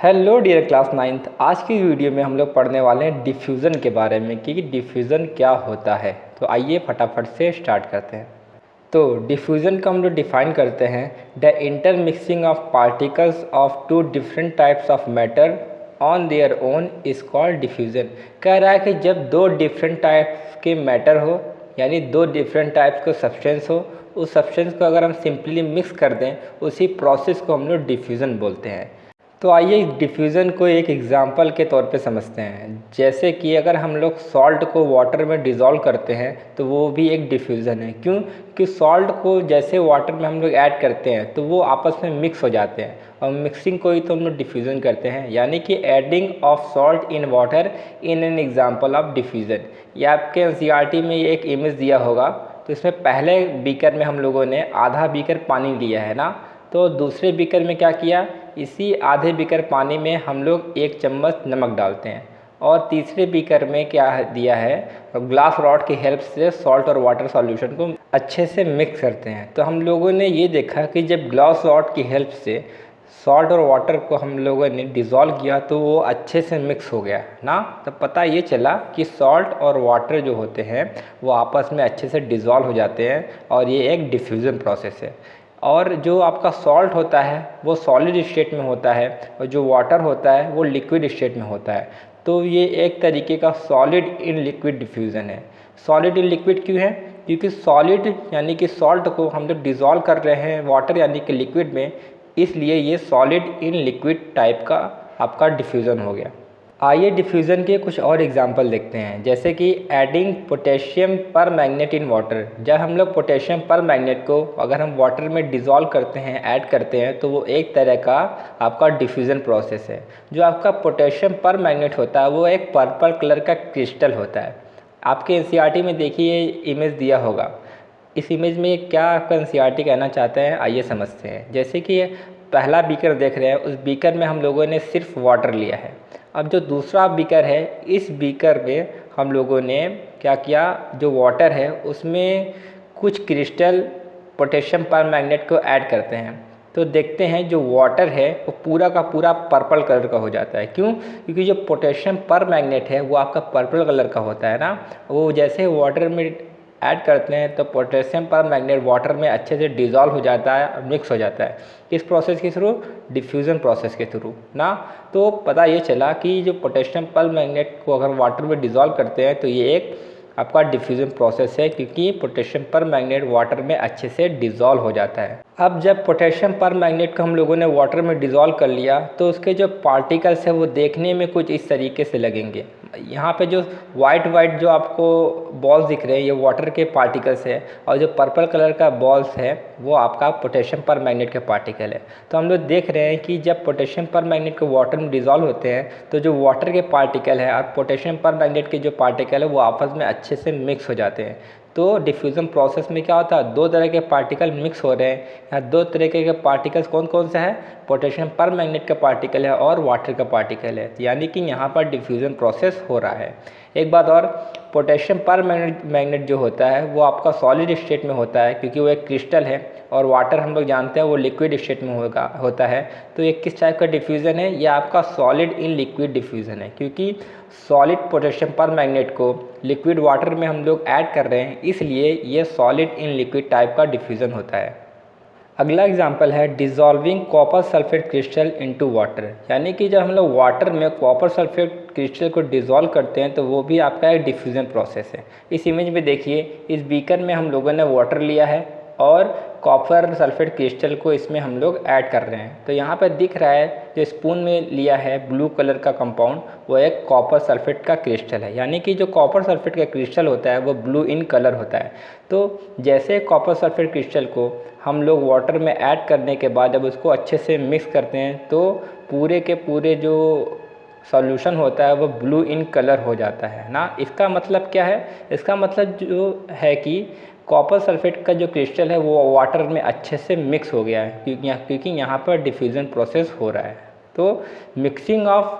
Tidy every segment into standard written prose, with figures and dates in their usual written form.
Hello dear class ninth. आज की video में हम लोग पढ़ने वाले हैं डिफ्यूज़न के बारे में कि डिफ्यूज़न क्या होता है। तो आइए फटाफट से स्टार्ट करते हैं। तो डिफ्यूज़न को हम लोग डिफाइन करते हैं the intermixing of particles of two different types of matter on their own is called diffusion. कह रहा है कि जब दो डिफरेंट टाइप्स के मैटर हो, यानी दो डिफरेंट टाइप्स का सब्सटेंस हो, उस सब्सटेंस को अगर हम सिंपली मिक्स कर दें, उसी प्रोसेस को हम लोग डिफ्यूज़न बोलते हैं। तो आइए डिफ्यूज़न को एक एग्जांपल के तौर पे समझते हैं। जैसे कि अगर हम लोग सॉल्ट को वाटर में डिज़ोल्व करते हैं तो वो भी एक डिफ्यूज़न है। क्यों? कि सॉल्ट को जैसे वाटर में हम लोग ऐड करते हैं तो वो आपस में मिक्स हो जाते हैं, और मिक्सिंग को ही तो हम लोग डिफ्यूज़न करते हैं। यानी कि adding of salt in water in an example of diffusion. ये आपके एनसीईआरटी में एक इमेज दिया होगा। तो इसमें पहले बीकर में हम लोगों ने आधा बीकर पानी लिया है ना, तो दूसरे बीकर में क्या किया, इसी आधे बीकर पानी में हम लोग 1 चम्मच नमक डालते हैं, और तीसरे बीकर में क्या दिया है, ग्लास रॉड की हेल्प से सॉल्ट और वाटर सॉल्यूशन को अच्छे से मिक्स करते हैं। तो हम लोगों ने ये देखा कि जब ग्लास रॉड की हेल्प से सॉल्ट और वाटर को हम लोगों ने डिज़ोल्व किया तो वो अच्छे से मिक्स हो गया ना। तो पता ये चला कि सॉल्ट और वाटर जो होते हैं वो आपस में अच्छे से डिज़ोल्व हो जाते हैं, और ये एक डिफ्यूज़न प्रोसेस है। और जो आपका सॉल्ट होता है वो सॉलिड स्टेट में होता है, और जो वाटर होता है वो लिक्विड स्टेट में होता है। तो ये एक तरीके का सॉलिड इन लिक्विड डिफ्यूज़न है। सॉलिड इन लिक्विड क्यों है? क्योंकि सॉलिड यानी कि सॉल्ट को हम लोग डिज़ोल्व कर रहे हैं वाटर यानी कि लिक्विड में, इसलिए ये सॉलिड इन लिक्विड टाइप का आपका डिफ्यूज़न हो गया। आइए डिफ्यूज़न के कुछ और एग्जांपल देखते हैं। जैसे कि एडिंग पोटेशियम पर मैग्नेट इन वाटर। जब हम लोग पोटेशियम पर मैग्नेट को अगर हम वाटर में डिज़ोल्व करते हैं, ऐड करते हैं, तो वो एक तरह का आपका डिफ्यूज़न प्रोसेस है। जो आपका पोटेशियम पर मैग्नेट होता है वो एक पर्पल कलर का क्रिस्टल होता है। आपके एनसीईआरटी में देखिए इमेज दिया होगा। इस इमेज में क्या आपका एनसीईआरटी कहना चाहते हैं, आइए समझते हैं। जैसे कि पहला बीकर देख रहे हैं, उस बीकर में हम लोगों ने सिर्फ वाटर लिया है। अब जो दूसरा बीकर है, इस बीकर में हम लोगों ने क्या किया, जो वाटर है उसमें कुछ क्रिस्टल पोटेशियम परमैंगनेट को ऐड करते हैं। तो देखते हैं जो वाटर है वो पूरा का पूरा पर्पल कलर का हो जाता है। क्यों? क्योंकि जो पोटेशियम परमैंगनेट है वो आपका पर्पल कलर का होता है ना। वो जैसे वाटर में ऐड करते हैं तो पोटेशियम परमैंगनेट वाटर में अच्छे से डिज़ोल्व हो जाता है और मिक्स हो जाता है। किस प्रोसेस के थ्रू? डिफ्यूज़न प्रोसेस के थ्रू ना। तो पता ये चला कि जो पोटेशियम परमैंगनेट को अगर वाटर में डिज़ोल्व करते हैं तो ये एक आपका डिफ्यूज़न प्रोसेस है, क्योंकि पोटेशियम परमैंगनेट वाटर में अच्छे से डिज़ोल्व हो जाता है। अब जब पोटेशियम परमैंगनेट को हम लोगों ने वाटर में डिज़ोल्व कर लिया तो उसके जो पार्टिकल्स है वो देखने में कुछ इस तरीके से लगेंगे। यहाँ पे जो वाइट जो आपको बॉल्स दिख रहे हैं ये वाटर के पार्टिकल्स है, और जो पर्पल कलर का बॉल्स है वो आपका पोटेशियम परमैंगनेट के पार्टिकल है। तो हम लोग देख रहे हैं कि जब पोटेशियम परमैंगनेट को वाटर में डिज़ोल्व होते हैं तो जो वाटर के पार्टिकल है और पोटेशियम परमैंगनेट के जो पार्टिकल है वो आपस में अच्छे से मिक्स हो जाते हैं। तो डिफ्यूज़न प्रोसेस में क्या होता है, दो तरह के पार्टिकल मिक्स हो रहे हैं। यहाँ दो तरीके के पार्टिकल्स कौन कौन से हैं? पोटेशियम परमैंगनेट का पार्टिकल है और वाटर का पार्टिकल है। यानी कि यहाँ पर डिफ्यूज़न प्रोसेस हो रहा है। एक बात और, पोटेशियम परमैंगनेट जो होता है वो आपका सॉलिड स्टेट में होता है, क्योंकि वो एक क्रिस्टल है, और वाटर हम लोग जानते हैं वो लिक्विड स्टेट में होता है। तो ये किस टाइप का डिफ्यूज़न है? ये आपका सॉलिड इन लिक्विड डिफ्यूज़न है, क्योंकि सॉलिड पोटेशियम परमैंगनेट को लिक्विड वाटर में हम लोग ऐड कर रहे हैं, इसलिए ये सॉलिड इन लिक्विड टाइप का डिफ्यूज़न होता है। अगला एग्जाम्पल है dissolving copper sulphate crystal into water. यानी कि जब हम लोग वाटर में कॉपर सल्फेट क्रिस्टल को डिज़ोल्व करते हैं तो वो भी आपका एक डिफ्यूज़न प्रोसेस है। इस इमेज में देखिए, इस बीकर में हम लोगों ने वाटर लिया है और कॉपर सल्फेट क्रिस्टल को इसमें हम लोग ऐड कर रहे हैं। तो यहाँ पर दिख रहा है जो स्पून में लिया है ब्लू कलर का कंपाउंड वो एक कॉपर सल्फेट का क्रिस्टल है। यानी कि जो कॉपर सल्फेट का क्रिस्टल होता है वो ब्लू इन कलर होता है। तो जैसे कॉपर सल्फेट क्रिस्टल को हम लोग वाटर में ऐड करने के बाद जब उसको अच्छे से मिक्स करते हैं तो पूरे के पूरे जो सॉल्यूशन होता है वो ब्लू इन कलर हो जाता है ना। इसका मतलब क्या है? इसका मतलब जो है कि कॉपर सल्फेट का जो क्रिस्टल है वो वाटर में अच्छे से मिक्स हो गया है, क्योंकि यहाँ पर डिफ्यूज़न प्रोसेस हो रहा है। तो mixing of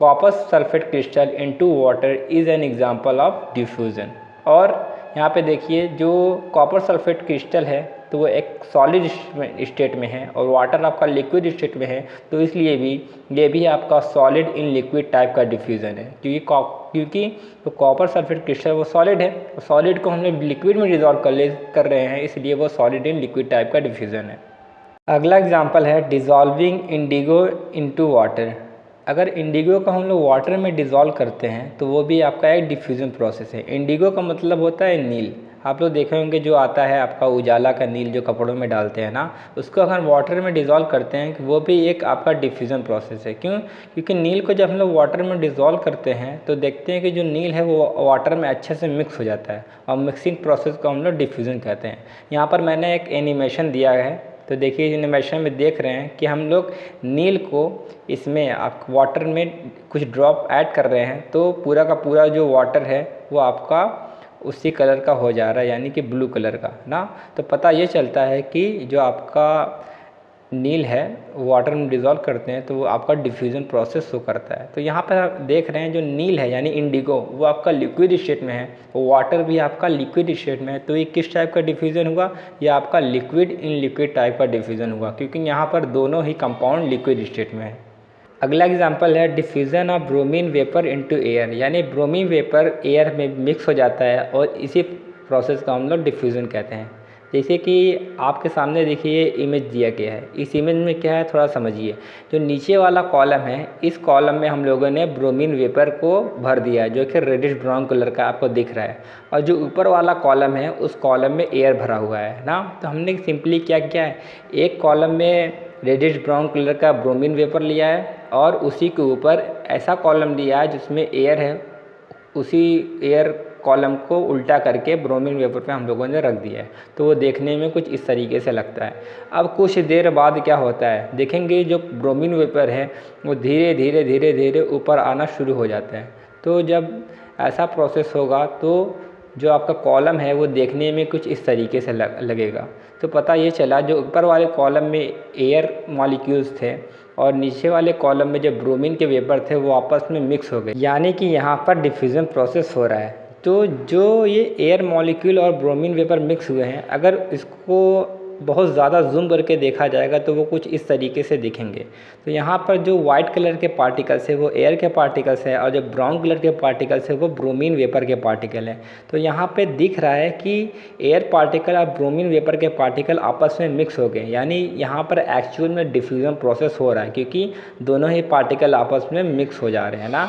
copper sulphate crystal into water is an example of diffusion. और यहाँ पे देखिए जो कॉपर सल्फेट क्रिस्टल है तो वो एक सॉलिड स्टेट में है और वाटर आपका लिक्विड स्टेट में है, तो इसलिए भी ये भी आपका सॉलिड इन लिक्विड टाइप का डिफ्यूज़न है, क्योंकि तो कॉपर सल्फेट क्रिस्टल वो सॉलिड है, सॉलिड को हम लोग लिक्विड में डिज़ोल्व कर रहे हैं, इसलिए वो सॉलिड इन लिक्विड टाइप का डिफ्यूज़न है। अगला एग्जांपल है डिज़ोल्विंग इंडिगो इनटू वाटर। अगर इंडिगो को हम लोग वाटर में डिज़ोल्व करते हैं तो वो भी आपका एक डिफ्यूज़न प्रोसेस है। इंडिगो का मतलब होता है नील, आप लोग देखे होंगे जो आता है आपका उजाला का नील जो कपड़ों में डालते हैं ना, उसको अगर वाटर में डिज़ोल्व करते हैं वो भी एक आपका डिफ्यूज़न प्रोसेस है। क्यों? क्योंकि नील को जब हम लोग वाटर में डिज़ोल्व करते हैं तो देखते हैं कि जो नील है वो वाटर में अच्छे से मिक्स हो जाता है और मिक्सिंग प्रोसेस को हम लोग डिफ्यूज़न कहते हैं। यहाँ पर मैंने एक एनिमेशन दिया है, तो देखिए एनिमेशन में देख रहे हैं कि हम लोग नील को इसमें आप वाटर में कुछ ड्रॉप ऐड कर रहे हैं तो पूरा का पूरा जो वाटर है वो आपका उसी कलर का हो जा रहा है, यानी कि ब्लू कलर का ना। तो पता ये चलता है कि जो आपका नील है वाटर में डिज़ोल्व करते हैं तो वो आपका डिफ्यूज़न प्रोसेस शो करता है। तो यहाँ पर आप देख रहे हैं जो नील है यानी इंडिगो वो आपका लिक्विड स्टेट में है, वाटर भी आपका लिक्विड स्टेट में है, तो ये किस टाइप का डिफ्यूज़न हुआ? ये आपका लिक्विड इन लिक्विड टाइप का डिफ्यूज़न हुआ, क्योंकि यहाँ पर दोनों ही कंपाउंड लिक्विड स्टेट में है। अगला एग्जाम्पल है diffusion of bromine vapour into air, यानी ब्रोमीन वेपर एयर में मिक्स हो जाता है और इसी प्रोसेस का हम लोग डिफ्यूज़न कहते हैं। जैसे कि आपके सामने देखिए इमेज दिया गया है, इस इमेज में क्या है थोड़ा समझिए। जो नीचे वाला कॉलम है, इस कॉलम में हम लोगों ने ब्रोमीन वेपर को भर दिया है जो कि रेडिश ब्राउन कलर का आपको दिख रहा है, और जो ऊपर वाला कॉलम है उस कॉलम में एयर भरा हुआ है ना। तो हमने सिंपली क्या किया है, एक कॉलम में रेडिश ब्राउन कलर का ब्रोमीन वेपर लिया है और उसी के ऊपर ऐसा कॉलम लिया है जिसमें एयर है, उसी एयर कॉलम को उल्टा करके ब्रोमीन वेपर पे हम लोगों ने रख दिया है, तो वो देखने में कुछ इस तरीके से लगता है। अब कुछ देर बाद क्या होता है, देखेंगे जो ब्रोमीन वेपर है वो धीरे धीरे धीरे धीरे ऊपर आना शुरू हो जाता है। तो जब ऐसा प्रोसेस होगा तो जो आपका कॉलम है वो देखने में कुछ इस तरीके से लगेगा। तो पता ये चला जो ऊपर वाले कॉलम में एयर मॉलिक्यूल्स थे और नीचे वाले कॉलम में जो ब्रोमीन के वेपर थे वो आपस में मिक्स हो गए, यानी कि यहाँ पर डिफ्यूज़न प्रोसेस हो रहा है। तो जो ये एयर मॉलिक्यूल और ब्रोमीन वेपर मिक्स हुए हैं, अगर इसको बहुत ज़्यादा जूम करके देखा जाएगा तो वो कुछ इस तरीके से दिखेंगे। तो यहाँ पर जो वाइट कलर के पार्टिकल्स है वो एयर के पार्टिकल्स है और जो ब्राउन कलर के पार्टिकल्स है वो ब्रोमीन वेपर के पार्टिकल हैं। तो यहाँ पे दिख रहा है कि एयर पार्टिकल और ब्रोमीन वेपर के पार्टिकल आपस में मिक्स हो गए, यानी यहाँ पर एक्चुअल में डिफ्यूज़न प्रोसेस हो रहा है क्योंकि दोनों ही पार्टिकल आपस में मिक्स हो जा रहे हैं ना।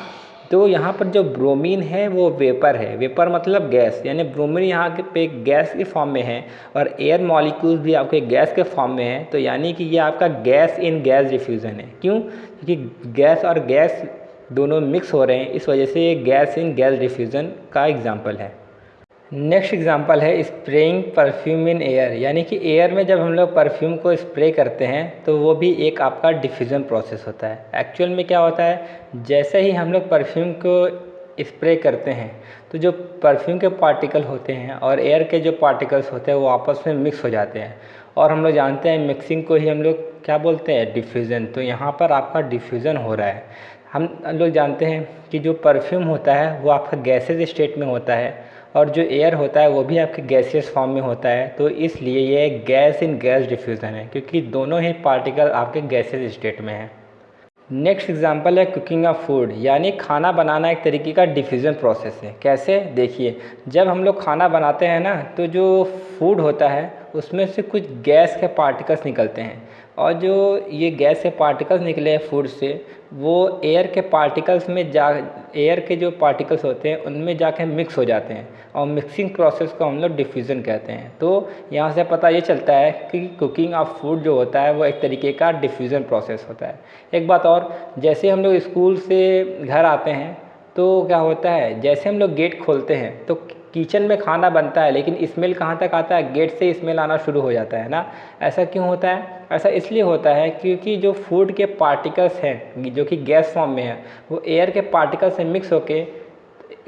तो यहाँ पर जो ब्रोमीन है वो वेपर है, वेपर मतलब गैस, यानी ब्रोमीन यहाँ के पे गैस के फॉर्म में है और एयर मॉलिक्यूल्स भी आपके गैस के फॉर्म में है। तो यानी कि ये आपका गैस इन गैस डिफ्यूज़न है। क्यों? क्योंकि गैस और गैस दोनों मिक्स हो रहे हैं, इस वजह से ये गैस इन गैस डिफ्यूज़न का एग्जाम्पल है। नेक्स्ट एग्जांपल है स्प्रेइंग परफ्यूम इन एयर, यानी कि एयर में जब हम लोग परफ्यूम को स्प्रे करते हैं तो वो भी एक आपका डिफ्यूज़न प्रोसेस होता है। एक्चुअल में क्या होता है, जैसे ही हम लोग परफ्यूम को स्प्रे करते हैं तो जो परफ्यूम के पार्टिकल होते हैं और एयर के जो पार्टिकल्स होते हैं वो आपस में मिक्स हो जाते हैं, और हम लोग जानते हैं मिक्सिंग को ही हम लोग क्या बोलते हैं, डिफ्यूज़न। तो यहाँ पर आपका डिफ्यूज़न हो रहा है। हम लोग जानते हैं कि जो परफ्यूम होता है वो आपका गैसेज स्टेट में होता है और जो एयर होता है वो भी आपके गैसियस फॉर्म में होता है। तो इसलिए ये गैस इन गैस डिफ्यूज़न है क्योंकि दोनों ही पार्टिकल आपके गैसेज स्टेट में है। नेक्स्ट एग्जांपल है कुकिंग ऑफ फूड, यानी खाना बनाना एक तरीके का डिफ्यूज़न प्रोसेस है। कैसे? देखिए, जब हम लोग खाना बनाते हैं ना तो जो फूड होता है उसमें से कुछ गैस के पार्टिकल्स निकलते हैं, और जो ये गैस के पार्टिकल्स निकले हैं फूड से वो एयर के पार्टिकल्स में एयर के जो पार्टिकल्स होते हैं उनमें जाके मिक्स हो जाते हैं, और मिक्सिंग प्रोसेस को हम लोग डिफ्यूज़न कहते हैं। तो यहाँ से पता ये चलता है कि कुकिंग ऑफ फूड जो होता है वो एक तरीके का डिफ्यूज़न प्रोसेस होता है। एक बात और, जैसे हम लोग स्कूल से घर आते हैं तो क्या होता है, जैसे हम लोग गेट खोलते हैं तो किचन में खाना बनता है लेकिन स्मेल कहाँ तक आता है, गेट से स्मेल आना शुरू हो जाता है ना। ऐसा क्यों होता है? ऐसा इसलिए होता है क्योंकि जो फूड के पार्टिकल्स हैं जो कि गैस फॉर्म में है वो एयर के पार्टिकल से मिक्स होके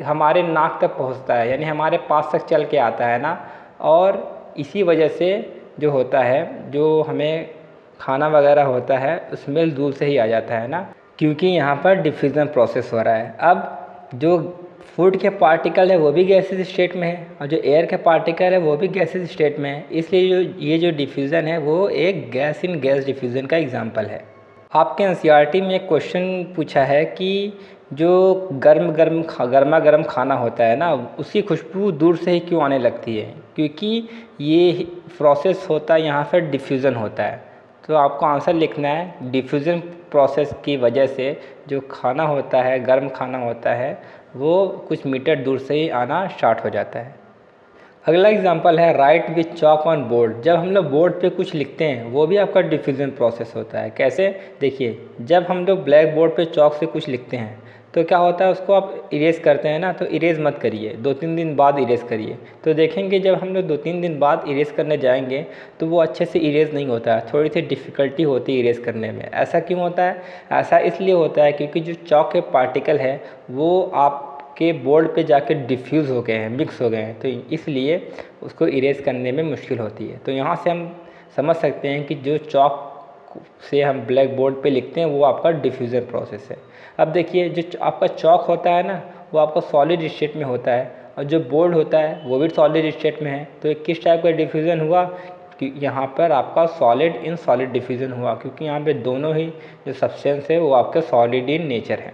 हमारे नाक तक पहुंचता है, यानी हमारे पास तक चल के आता है ना। और इसी वजह से जो होता है, जो हमें खाना वगैरह होता है स्मेल दूर से ही आ जाता है ना, क्योंकि यहाँ पर डिफ्यूज़न प्रोसेस हो रहा है। अब जो फूड के पार्टिकल है वो भी गैसेज स्टेट में है और जो एयर के पार्टिकल है वो भी गैसेज स्टेट में है, इसलिए ये जो डिफ्यूज़न है वो एक गैस इन गैस डिफ्यूज़न का एग्जांपल है। आपके एनसीईआरटी में एक क्वेश्चन पूछा है कि जो गर्मा गर्म खाना होता है ना, उसकी खुशबू दूर से ही क्यों आने लगती है? क्योंकि ये प्रोसेस होता है, यहाँ पर डिफ्यूज़न होता है। तो आपको आंसर लिखना है, डिफ्यूज़न प्रोसेस की वजह से जो खाना होता है, गर्म खाना होता है, वो कुछ मीटर दूर से ही आना स्टार्ट हो जाता है। अगला एग्जांपल है right with chalk on board. जब हम लोग बोर्ड पे कुछ लिखते हैं वो भी आपका डिफ्यूज़न प्रोसेस होता है। कैसे? देखिए, जब हम लोग ब्लैक बोर्ड पे चॉक से कुछ लिखते हैं तो क्या होता है, उसको आप इरेज करते हैं ना, तो इरेज मत करिए, 2-3 दिन बाद इरेज करिए। तो देखेंगे जब हम लोग 2-3 दिन बाद इरेज करने जाएंगे तो वो अच्छे से इरेज नहीं होता है, थोड़ी सी डिफ़िकल्टी होती है इरेज करने में। ऐसा क्यों होता है? ऐसा इसलिए होता है क्योंकि जो चॉक के पार्टिकल है वो आपके बोर्ड पे जाके डिफ्यूज़ हो गए हैं, मिक्स हो गए हैं, तो इसलिए उसको इरेज करने में मुश्किल होती है। तो यहाँ से हम समझ सकते हैं कि जो चॉक से हम ब्लैक बोर्ड पे लिखते हैं वो आपका डिफ्यूज़न प्रोसेस है। अब देखिए, जो आपका चॉक होता है ना, वो आपका सॉलिड स्टेट में होता है और जो बोर्ड होता है वो भी सॉलिड स्टेट में है। तो किस टाइप का डिफ्यूज़न हुआ कि यहाँ पर आपका सॉलिड इन सॉलिड डिफ्यूज़न हुआ, क्योंकि यहाँ पे दोनों ही जो सब्सटेंस है वो आपके सॉलिड इन नेचर है।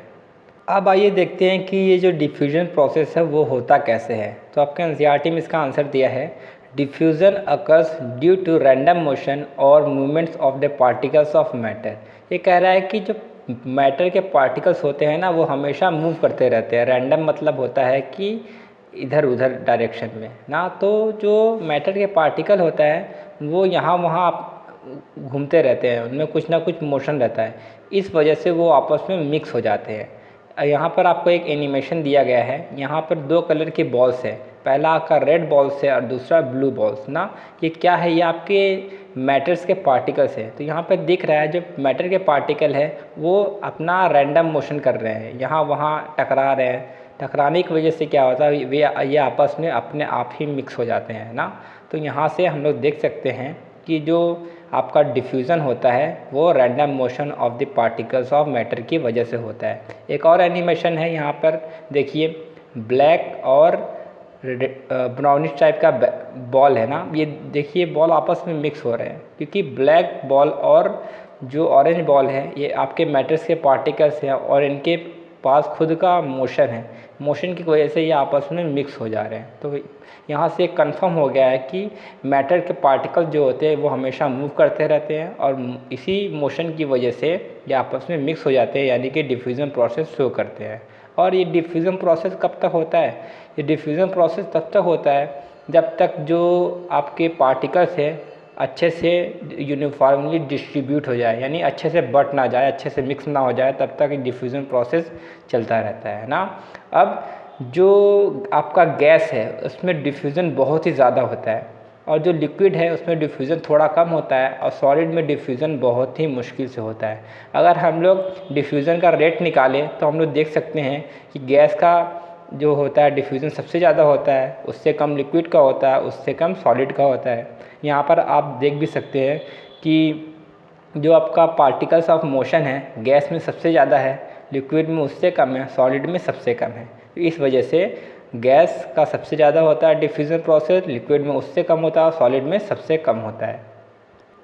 अब आइए देखते हैं कि ये जो डिफ्यूज़न प्रोसेस है वो होता कैसे है। तो आपके एनसीईआरटी में इसका आंसर दिया है, diffusion occurs due to random motion और movements of the particles of matter. ये कह रहा है कि जो मैटर के पार्टिकल्स होते हैं ना, वो हमेशा मूव करते रहते हैं। रैंडम मतलब होता है कि इधर उधर डायरेक्शन में ना। तो जो मैटर के पार्टिकल होता है वो यहाँ वहाँ घूमते रहते हैं, उनमें कुछ ना कुछ मोशन रहता है, इस वजह से वो आपस में मिक्स हो जाते हैं। यहाँ पर आपको एक एनिमेशन दिया गया है। यहाँ पर 2 कलर के बॉल्स है, पहला आपका रेड बॉल्स है और दूसरा ब्लू बॉल्स ना। ये क्या है? ये आपके मैटर्स के पार्टिकल्स है। तो यहाँ पर दिख रहा है जो मैटर के पार्टिकल है वो अपना रैंडम मोशन कर रहे हैं, यहाँ वहाँ टकरा रहे हैं। टकराने की वजह से क्या होता है, ये आपस में अपने आप ही मिक्स हो जाते हैं ना। तो यहाँ से हम लोग देख सकते हैं कि जो आपका डिफ्यूज़न होता है वो random motion of the particles of matter की वजह से होता है। एक और एनिमेशन है, यहाँ पर देखिए, ब्लैक और ब्राउनिश टाइप का बॉल है ना। ये देखिए बॉल आपस में मिक्स हो रहे हैं, क्योंकि ब्लैक बॉल और जो ऑरेंज बॉल है ये आपके मैटर्स के पार्टिकल्स हैं और इनके पास खुद का मोशन है। मोशन की वजह से ये आपस में मिक्स हो जा रहे हैं। तो यहाँ से कंफर्म हो गया है कि मैटर के पार्टिकल जो होते हैं वो हमेशा मूव करते रहते हैं और इसी मोशन की वजह से ये आपस में मिक्स हो जाते हैं, यानी कि डिफ्यूज़न प्रोसेस शो करते हैं। और ये डिफ्यूज़न प्रोसेस कब तक होता है? ये डिफ्यूज़न प्रोसेस तब तक होता है जब तक जो आपके पार्टिकल्स हैं अच्छे से यूनिफॉर्मली डिस्ट्रीब्यूट हो जाए, यानी अच्छे से बट ना जाए, अच्छे से मिक्स ना हो जाए, तब तक डिफ्यूज़न प्रोसेस चलता रहता है ना। अब जो आपका गैस है उसमें डिफ्यूज़न बहुत ही ज़्यादा होता है और जो लिक्विड है उसमें डिफ्यूज़न थोड़ा कम होता है और सॉलिड में डिफ्यूज़न बहुत ही मुश्किल से होता है। अगर हम लोग डिफ्यूज़न का रेट निकालें तो हम लोग देख सकते हैं कि गैस का जो होता है डिफ्यूज़न सबसे ज़्यादा होता है, उससे कम लिक्विड का होता है, उससे कम सॉलिड का होता है। यहाँ पर आप देख भी सकते हैं कि जो आपका पार्टिकल्स ऑफ मोशन है गैस में सबसे ज़्यादा है, लिक्विड में उससे कम है, सॉलिड में सबसे कम है। इस वजह से गैस का सबसे ज़्यादा होता है डिफ्यूज़न प्रोसेस, लिक्विड में उससे कम होता है, सॉलिड में सबसे कम होता है।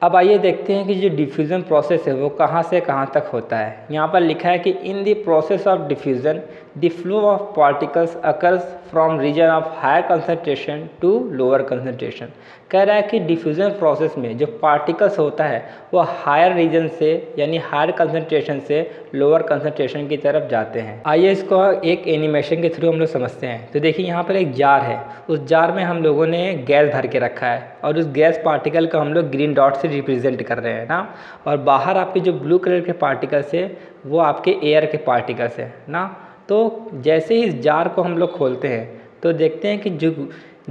अब आइए देखते हैं कि जो डिफ्यूज़न प्रोसेस है वो कहाँ से कहाँ तक होता है। यहाँ पर लिखा है कि in the process of diffusion the flow of particles occurs from region of higher concentration to lower concentration. कह रहा है कि डिफ्यूज़न प्रोसेस में जो पार्टिकल्स होता है वो हायर रीजन से यानी हायर कंसंट्रेशन से लोअर कंसंट्रेशन की तरफ जाते हैं। आइए इसको एक एनिमेशन के थ्रू हम लोग समझते हैं। तो देखिए यहाँ पर एक जार है, उस जार में हम लोगों ने गैस भर के रखा है और उस गैस पार्टिकल को हम लोग ग्रीन डॉट से रिप्रेजेंट कर रहे हैं ना। और बाहर आपके जो ब्लू कलर के पार्टिकल्स है वो आपके एयर के पार्टिकल्स है ना। तो जैसे ही इस जार को हम लोग खोलते हैं तो देखते हैं कि जो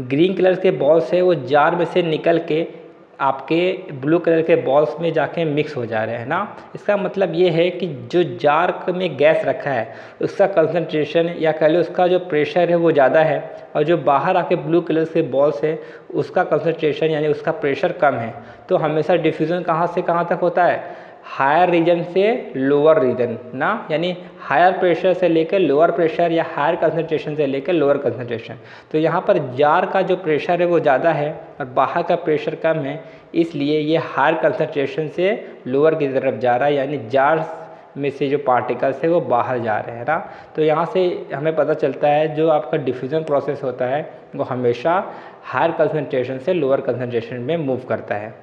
ग्रीन कलर के बॉल्स है वो जार में से निकल के आपके ब्लू कलर के बॉल्स में जाके मिक्स हो जा रहे हैं ना। इसका मतलब ये है कि जो जार में गैस रखा है उसका कंसंट्रेशन या कह लो उसका जो प्रेशर है वो ज़्यादा है और जो बाहर आके ब्लू कलर के बॉल्स है उसका कंसंट्रेशन यानी उसका प्रेशर कम है। तो हमेशा डिफ्यूज़न कहाँ से कहाँ तक होता है? हायर रीजन से लोअर रीजन ना, यानी हायर प्रेशर से लेकर लोअर प्रेशर या हायर कंसंट्रेशन से लेकर लोअर कंसंट्रेशन। तो यहाँ पर जार का जो प्रेशर है वो ज़्यादा है और बाहर का प्रेशर कम है, इसलिए ये हायर कंसंट्रेशन से लोअर की तरफ जा रहा है, यानी जार में से जो पार्टिकल्स है वो बाहर जा रहे हैं ना। तो यहाँ से हमें पता चलता है जो आपका डिफ्यूज़न प्रोसेस होता है वो हमेशा हायर कंसंट्रेशन से लोअर कंसंट्रेशन में मूव करता है।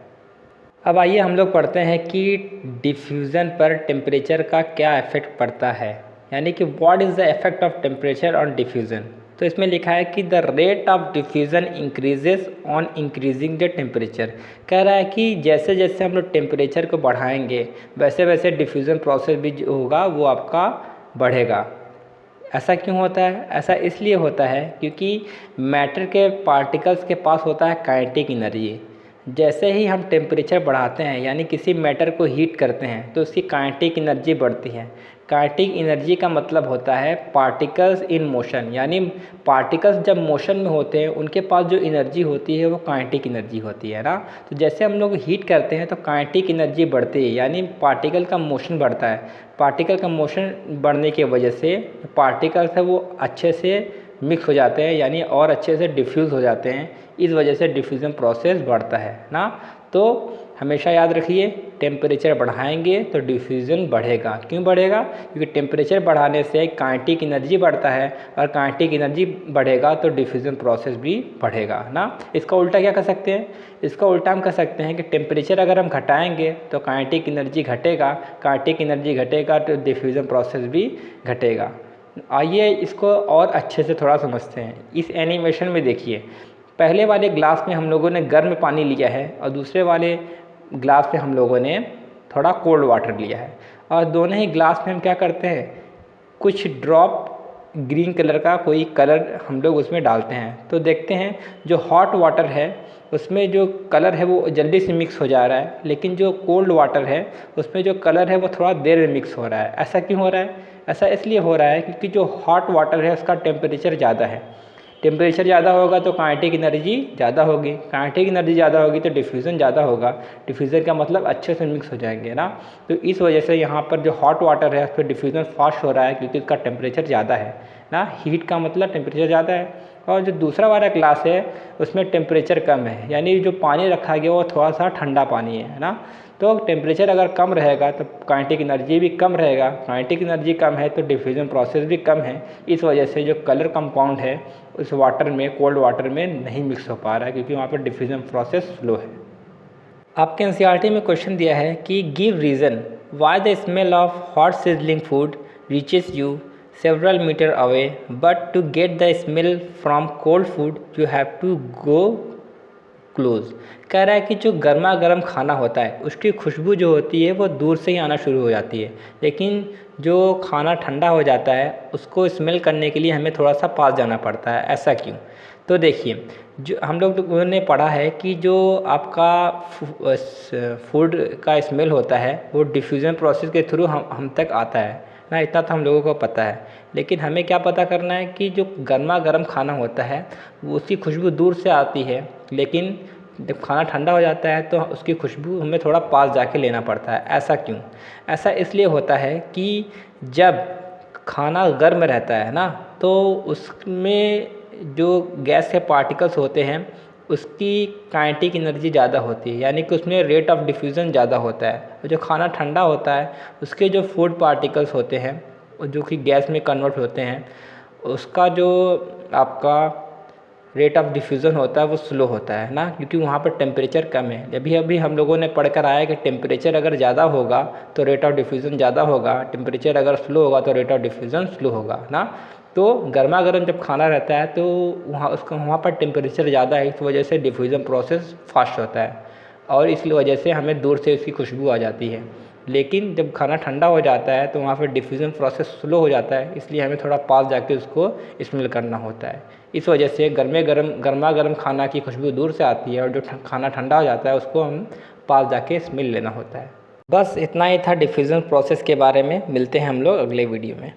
अब आइए हम लोग पढ़ते हैं कि डिफ्यूज़न पर टेम्परेचर का क्या इफ़ेक्ट पड़ता है, यानी कि what is the effect of temperature on diffusion. तो इसमें लिखा है कि the rate of diffusion increases on increasing the temperature. कह रहा है कि जैसे जैसे हम लोग टेम्परेचर को बढ़ाएंगे वैसे वैसे डिफ्यूज़न प्रोसेस भी जो होगा वो आपका बढ़ेगा। ऐसा क्यों होता है? ऐसा इसलिए होता है क्योंकि मैटर के पार्टिकल्स के पास होता है काइनेटिक एनर्जी। जैसे ही हम टेम्परेचर बढ़ाते हैं यानी किसी मैटर को हीट करते हैं तो उसकी काइनेटिक एनर्जी बढ़ती है। काइनेटिक एनर्जी का मतलब होता है पार्टिकल्स इन मोशन, यानी पार्टिकल्स जब मोशन में होते हैं उनके पास जो एनर्जी होती है वो काइनेटिक एनर्जी होती है ना। तो जैसे हम लोग हीट करते हैं तो काइनेटिक एनर्जी बढ़ती है, यानी पार्टिकल का मोशन बढ़ता है। पार्टिकल का मोशन बढ़ने की वजह से पार्टिकल्स है वो अच्छे से मिक्स हो जाते हैं, यानी और अच्छे से डिफ्यूज़ हो जाते हैं। इस वजह से डिफ्यूज़न प्रोसेस बढ़ता है ना। तो हमेशा याद रखिए टेम्परेचर बढ़ाएंगे तो डिफ्यूज़न बढ़ेगा। क्यों बढ़ेगा? क्योंकि टेम्परेचर बढ़ाने से काइनेटिक एनर्जी बढ़ता है और काइनेटिक एनर्जी बढ़ेगा तो डिफ्यूज़न प्रोसेस भी बढ़ेगा ना। इसका उल्टा क्या कर सकते हैं? इसका उल्टा हम कह सकते हैं कि टेम्परेचर अगर हम घटाएंगे तो काइनेटिक एनर्जी घटेगा, काइनेटिक एनर्जी घटेगा तो डिफ्यूज़न प्रोसेस भी घटेगा। आइए इसको और अच्छे से थोड़ा समझते हैं। इस एनिमेशन में देखिए, पहले वाले ग्लास में हम लोगों ने गर्म पानी लिया है और दूसरे वाले ग्लास में हम लोगों ने थोड़ा कोल्ड वाटर लिया है, और दोनों ही ग्लास में हम क्या करते हैं, कुछ ड्रॉप ग्रीन कलर का कोई कलर हम लोग उसमें डालते हैं। तो देखते हैं जो हॉट वाटर है उसमें जो कलर है वो जल्दी से मिक्स हो जा रहा है, लेकिन जो कोल्ड वाटर है उसमें जो कलर है वो थोड़ा देर में मिक्स हो रहा है। ऐसा क्यों हो रहा है? ऐसा इसलिए हो रहा है क्योंकि जो हॉट वाटर है उसका टेम्परेचर ज़्यादा है। टेम्परेचर ज़्यादा होगा तो काइनेटिक एनर्जी ज़्यादा होगी, काइनेटिक एनर्जी ज़्यादा होगी तो डिफ्यूज़न ज़्यादा होगा। डिफ्यूज़न का मतलब अच्छे से मिक्स हो जाएंगे ना। तो इस वजह से यहाँ पर जो हॉट वाटर है उस पर डिफ्यूज़न फास्ट हो रहा है क्योंकि उसका टेम्परेचर ज़्यादा है ना। हीट का मतलब टेम्परेचर ज़्यादा है। और जो दूसरा वाला ग्लास है उसमें टेम्परेचर कम है, यानी जो पानी रखा गया वो थोड़ा सा ठंडा पानी है ना। तो टेम्परेचर अगर कम रहेगा तो काइनेटिक एनर्जी भी कम रहेगा, काइनेटिक एनर्जी कम है तो डिफ्यूज़न प्रोसेस भी कम है। इस वजह से जो कलर कंपाउंड है उस वाटर में, कोल्ड वाटर में नहीं मिक्स हो पा रहा है क्योंकि वहाँ पर डिफ्यूज़न प्रोसेस स्लो है। आपके एनसीईआरटी में क्वेश्चन दिया है कि give reason why the smell of hot sizzling food reaches you several meter away, but to get the smell from cold food you have to go close। कह रहा है कि जो गर्मा गर्म खाना होता है उसकी खुशबू जो होती है वो दूर से ही आना शुरू हो जाती है, लेकिन जो खाना ठंडा हो जाता है उसको स्मेल करने के लिए हमें थोड़ा सा पास जाना पड़ता है। ऐसा क्यों? तो देखिए, जो हम लोग ने पढ़ा है कि जो आपका फूड का स्मेल होता है वो डिफ्यूज़न प्रोसेस के थ्रू हम तक आता है ना। इतना तो हम लोगों को पता है, लेकिन हमें क्या पता करना है कि जो गर्मा गर्म खाना होता है वो उसकी खुशबू दूर से आती है, लेकिन जब खाना ठंडा हो जाता है तो उसकी खुशबू हमें थोड़ा पास जाके लेना पड़ता है। ऐसा क्यों? ऐसा इसलिए होता है कि जब खाना गर्म रहता है ना तो उसमें जो गैस के पार्टिकल्स होते हैं उसकी काइनेटिक एनर्जी ज़्यादा होती है, यानी कि उसमें रेट ऑफ डिफ्यूज़न ज़्यादा होता है। और जो खाना ठंडा होता है उसके जो फूड पार्टिकल्स होते हैं जो कि गैस में कन्वर्ट होते हैं उसका जो आपका रेट ऑफ डिफ्यूज़न होता है वो स्लो होता है ना, क्योंकि वहाँ पर टेम्परेचर कम है। अभी अभी हम लोगों ने पढ़कर आया कि टेम्परेचर अगर ज़्यादा होगा तो रेट ऑफ डिफ्यूज़न ज़्यादा होगा, टेम्परेचर अगर स्लो होगा तो रेट ऑफ डिफ्यूज़न स्लो होगा ना। तो गर्मा गर्म जब खाना रहता है तो वहाँ पर टेम्परेचर ज़्यादा है, इस वजह से डिफ्यूज़न प्रोसेस फास्ट होता है और इस वजह से हमें दूर से उसकी खुशबू आ जाती है। लेकिन जब खाना ठंडा हो जाता है तो वहाँ पर डिफ्यूज़न प्रोसेस स्लो हो जाता है, इसलिए हमें थोड़ा पास जाके उसको स्मेल करना होता है। इस वजह से गर्मा गर्म खाना की खुशबू दूर से आती है और जो खाना ठंडा हो जाता है उसको हम पास जाके स्मेल लेना होता है। बस इतना ही था डिफ्यूज़न प्रोसेस के बारे में। मिलते हैं हम लोग अगले वीडियो में।